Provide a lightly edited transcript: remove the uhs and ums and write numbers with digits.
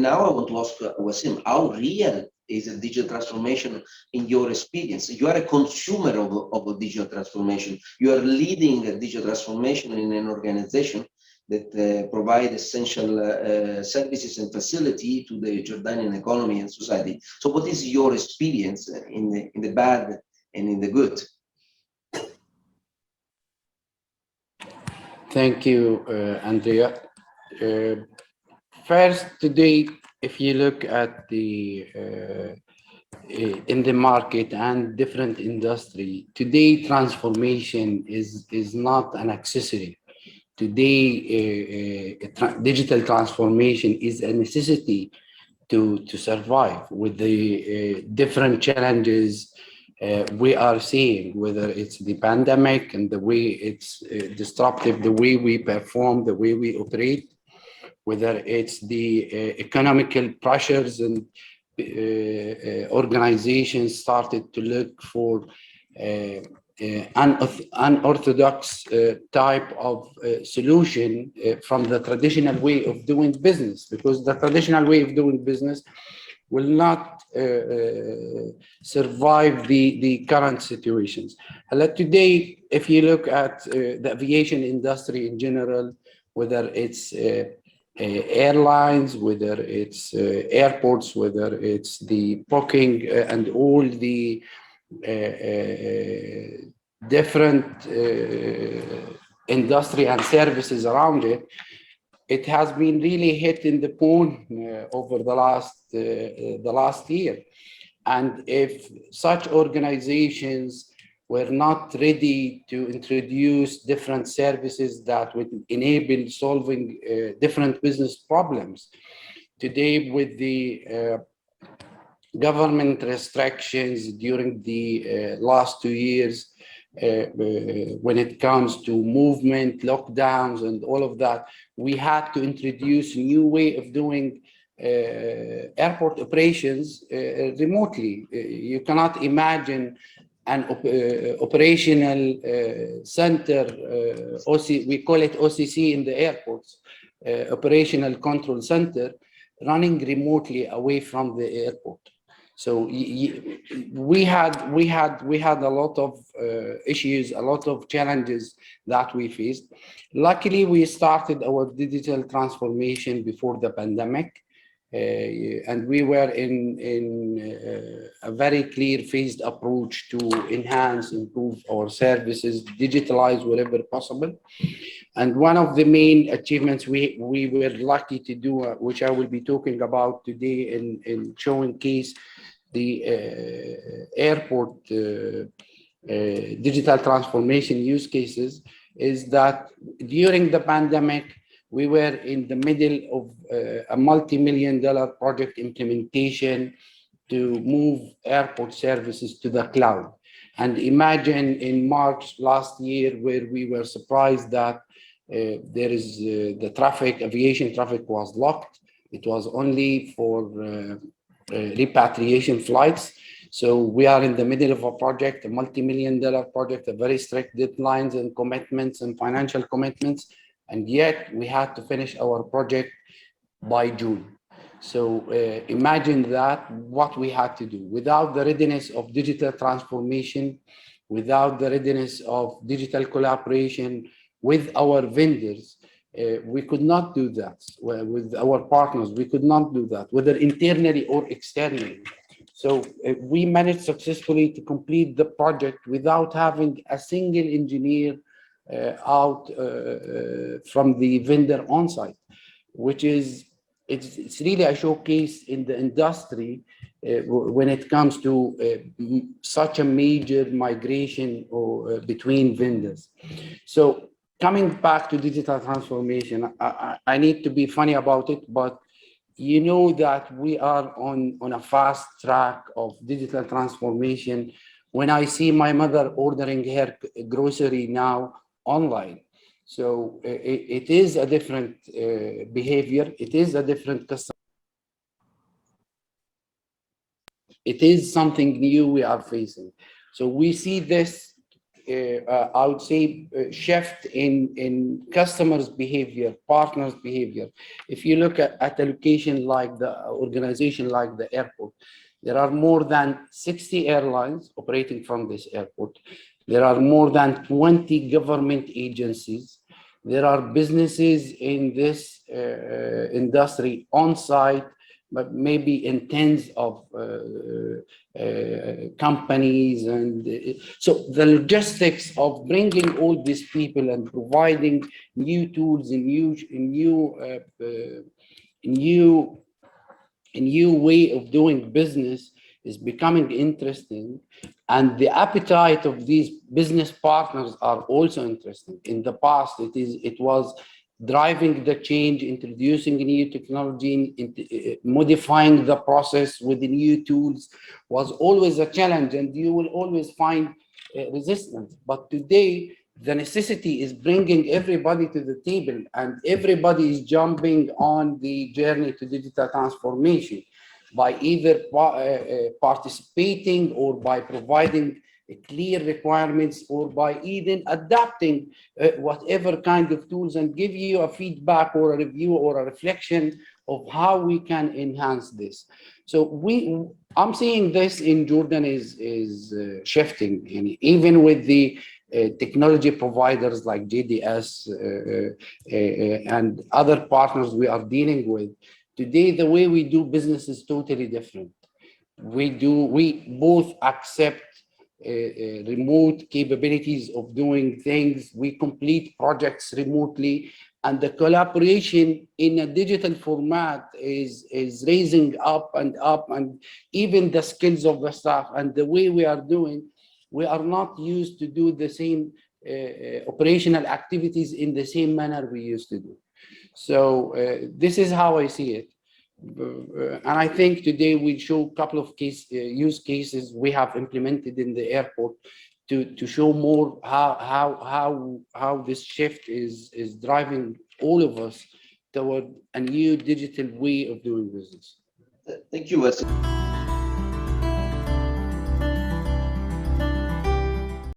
now I want to ask Waseem, how real is a digital transformation in your experience? You are a consumer of a digital transformation. You are leading a digital transformation in an organization that provide essential services and facility to the Jordanian economy and society. So what is your experience in the bad and in the good? Thank you, Andrea. First, today, if you look at the in the market and different industry, today transformation is not an accessory. Today, digital transformation is a necessity to survive with the different challenges we are seeing, whether it's the pandemic and the way it's disruptive, the way we perform, the way we operate, whether it's the economical pressures and organizations started to look for unorthodox type of solution from the traditional way of doing business, because the traditional way of doing business will not survive the current situations. Today, if you look at the aviation industry in general, whether it's airlines, whether it's airports, whether it's the booking and all the different industry and services around it, it has been really hit in the bone over the last year. And if such organizations were not ready to introduce different services that would enable solving different business problems, today with the government restrictions during the last 2 years, when it comes to movement, lockdowns, and all of that, we had to introduce a new way of doing airport operations remotely. You cannot imagine an operational center, we call it OCC in the airports, operational control center, running remotely away from the airport. So we had a lot of issues, a lot of challenges that we faced. Luckily, we started our digital transformation before the pandemic, and we were in a very clear phased approach to enhance, improve our services, digitalize wherever possible. And one of the main achievements we were lucky to do, which I will be talking about today in showing case the airport digital transformation use cases, is that during the pandemic, we were in the middle of a multi-million-dollar project implementation to move airport services to the cloud. And imagine in March last year, where we were surprised that there is the traffic, aviation traffic was locked. It was only for repatriation flights. So we are in the middle of a project, a multi-million-dollar project, a very strict deadlines and commitments and financial commitments. And yet we had to finish our project by June. So imagine that, what we had to do. Without the readiness of digital transformation, without the readiness of digital collaboration with our vendors, we could not do that. With our partners, we could not do that, whether internally or externally. So we managed successfully to complete the project without having a single engineer out from the vendor on site, which is, it's really a showcase in the industry when it comes to such a major migration or between vendors. So coming back to digital transformation, I need to be funny about it, but you know that we are on a fast track of digital transformation. When I see my mother ordering her grocery now online, so it is a different behavior. It is a different customer. It is something new we are facing. So we see this I would say, shift in customers' behavior, partners' behavior. If you look at a location like the organization like the airport, there are more than 60 airlines operating from this airport. There are more than 20 government agencies. There are businesses in this industry on site, but maybe in tens of companies. And so the logistics of bringing all these people and providing new tools and new way of doing business is becoming interesting, and the appetite of these business partners are also interesting. In the past, it was driving the change, introducing new technology, modifying the process with the new tools was always a challenge, and you will always find resistance. But today, the necessity is bringing everybody to the table, and everybody is jumping on the journey to digital transformation by either participating or by providing clear requirements or by even adapting whatever kind of tools and give you a feedback or a review or a reflection of how we can enhance this. So I'm seeing this in Jordan is shifting, and even with the technology providers like JDS and other partners we are dealing with. Today, the way we do business is totally different. We both accept remote capabilities of doing things. We complete projects remotely, and the collaboration in a digital format is raising up, and even the skills of the staff and the way we are doing. We are not used to do the same operational activities in the same manner we used to do. So this is how I see it. And I think today we show a couple of use cases we have implemented in the airport to show more how this shift is driving all of us toward a new digital way of doing business. Thank you, Waseem.